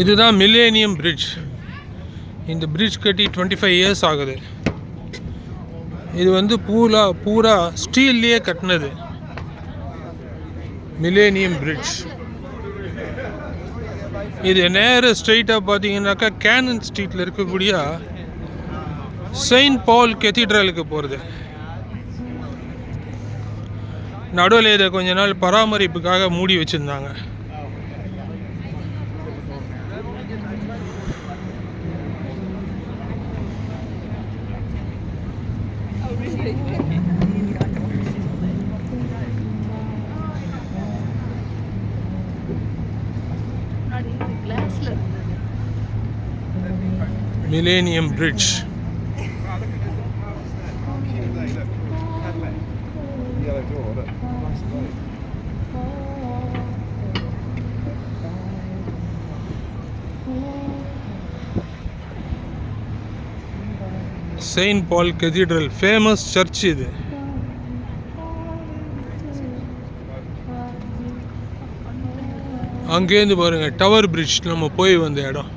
இதுதான் millennium bridge. இந்த bridge கட்டி 25 இயர்ஸ் ஆகுது. இது வந்து பூரா ஸ்டீல்லையே கட்டினது. Millennium bridge. இது நேர ஸ்ட்ரெயிட்டாக பார்த்தீங்கன்னாக்கா கேனன் ஸ்ட்ரீட்டில் இருக்கக்கூடிய செயின்ட் பால் கெத்தீட்ரலுக்கு போகிறது. நடுவில் இதை கொஞ்ச நாள் பராமரிப்புக்காக மூடி வச்சுருந்தாங்க. Millennium Bridge. செயின்ட் பால் கெத்தீட்ரல் ஃபேமஸ் சர்ச் இது. அங்கேருந்து பாருங்கள் டவர் பிரிட்ஜ் நம்ம போய் வந்த இடம்.